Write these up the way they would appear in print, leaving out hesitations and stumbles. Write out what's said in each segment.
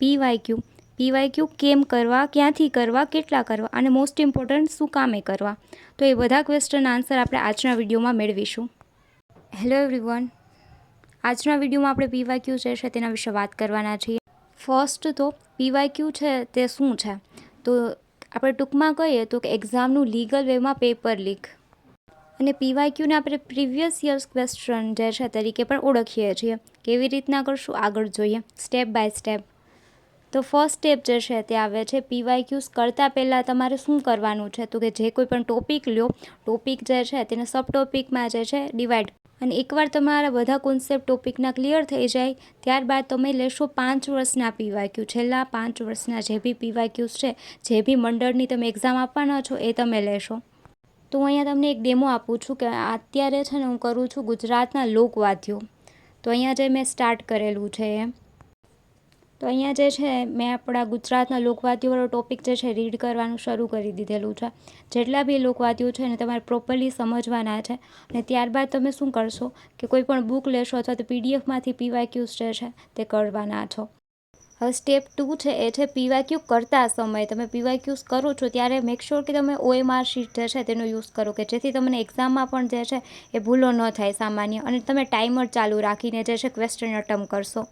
PYQ કેમ કરવા, ક્યાંથી કરવા, કેટલા કરવા અને મોસ્ટ ઇમ્પોર્ટન્ટ શું કામે કરવા. તો એ બધા ક્વેશ્ચન આન્સર આપણે આજના વિડીયોમાં મેળવીશું. હેલો એવરીવન, આજના વિડીયોમાં આપણે પીવાયક્યુ જે છે તેના વિશે વાત કરવાના છીએ. ફર્સ્ટ તો પીવાયક્યુ છે તે શું છે, તો આપણે ટૂંકમાં કહીએ તો કે એક્ઝામનું લીગલ વેમાં પેપર લીક. અને પીવાયક્યુને આપણે પ્રીવિયસ યર્સ ક્વેશ્ચન જે છે તરીકે પણ ઓળખીએ છીએ. કેવી રીતના કરશું આગળ જોઈએ સ્ટેપ બાય સ્ટેપ. તો ફર્સ્ટ સ્ટેપ જે છે તે આવે છે પીવાયક્યુઝ કરતાં પહેલાં તમારે શું કરવાનું છે, તો કે જે કોઈ પણ ટોપિક લ્યો, ટોપિક જે છે તેને સબ ટોપિકમાં જે છે ડિવાઈડ. અને એકવાર તમારા બધા કોન્સેપ્ટ ટોપિકના ક્લિયર થઈ જાય ત્યારબાદ તમે લેશો 5 વર્ષના પીવાયક્યુ. છેલ્લા 5 વર્ષના જે બી પીવાયક્યુઝ છે, જે બી મંડળની તમે એક્ઝામ આપવાના છો એ તમે લેશો. તો હું અહીંયા તમને એક ડેમો આપું છું કે અત્યારે છે ને હું કરું છું ગુજરાતના લોકવાદ્યો. તો અહીંયા જે મેં સ્ટાર્ટ કરેલું છે એમ, તો અહીંયા જે છે મેં આપણા ગુજરાતના લોકવાદ્યોવાળો ટોપિક જે છે રીડ કરવાનું શરૂ કરી દીધેલું છે. જેટલા બી લોકવાદ્યો છે ને તમારે પ્રોપરલી સમજવાના છે. અને ત્યારબાદ તમે શું કરશો કે કોઈ પણ બુક લેશો અથવા તો પીડીએફમાંથી પીવાયક્યુઝ જે છે તે કરવાના છો. હવે સ્ટેપ 2 છે એ છે પીવાયક્યુ કરતા સમયે તમે પીવાયક્યુઝ કરો છો ત્યારે મેક શ્યોર કે તમે OMR શીટ જે છે તેનો યુઝ કરો કે જેથી તમને એક્ઝામમાં પણ જે છે એ ભૂલો ન થાય સામાન્ય, અને તમે ટાઈમર ચાલુ રાખીને જે છે ક્વેશ્ચન અટેમ્પ કરશો.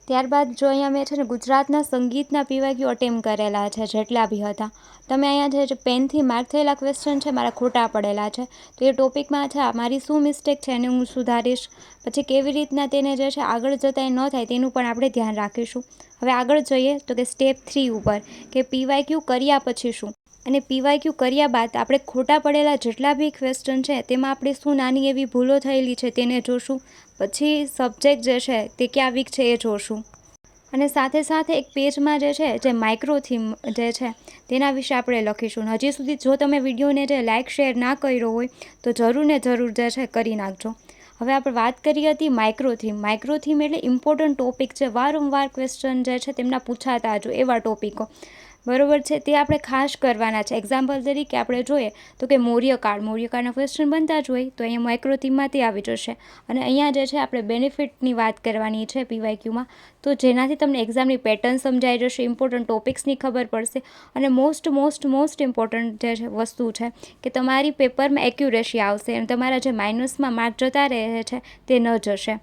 ત્યારબાદ જો અહીંયા મેં છે ને ગુજરાતના સંગીતના પીવાયક્યુ અટેમ્પ કરેલા છે જેટલા બી હતા. તમે અહીંયા જે પેનથી માર્ક થયેલા ક્વેશ્ચન છે મારા ખોટા પડેલા છે, તો એ ટોપિકમાં છે મારી શું મિસ્ટેક છે એને હું સુધારીશ. પછી કેવી રીતના તેને જે છે આગળ જતાં ન થાય તેનું પણ આપણે ધ્યાન રાખીશું. હવે આગળ જોઈએ તો કે સ્ટેપ 3 ઉપર કે પીવાયક્યુ કર્યા પછી શું. અને પીવાયક્યુ કર્યા બાદ આપણે ખોટા પડેલા જેટલા બી ક્વેશ્ચન છે તેમાં આપણે શું નાની એવી ભૂલો થયેલી છે તેને જોશું. પછી સબ્જેક્ટ જે છે તે ક્યાં વીક છે એ જોશું. અને સાથે સાથે એક પેજમાં જે છે જે માઇક્રો થીમ જે છે તેના વિશે આપણે લખીશું. હજી સુધી જો તમે વિડીયોને જે લાઇક શેર ના કર્યો હોય તો જરૂર ને જરૂર જે છે કરી નાખજો. હવે આપણે વાત કરી હતી માઇક્રો થીમ. માઇક્રો થીમ એટલે ઇમ્પોર્ટન્ટ ટોપિક છે, વારંવાર ક્વેશ્ચન જે છે તેમના પૂછાતા જો એવા ટોપિકો, બરોબર છે, તે આપણે ખાસ કરવાના છે. એક્ઝામ્પલ તરીકે આપણે જોઈએ તો કે મૌર્યકાળના ક્વેશ્ચન બનતા જ હોય તો અહીંયા માઇક્રો થીમમાં તે આવી જશે. અને અહીંયા જે છે આપણે બેનિફિટની વાત કરવાની છે પીવાયક્યુમાં, તો જેનાથી તમને એક્ઝામની પેટર્ન સમજાઈ જશે, ઇમ્પોર્ટન્ટ ટોપિક્સની ખબર પડશે. અને મોસ્ટ ઇમ્પોર્ટન્ટ જે છે વસ્તુ છે કે તમારી પેપરમાં એક્યુરેસી આવશે અને તમારા જે માઇનસમાં માર્ક જતા રહે છે તે ન જશે.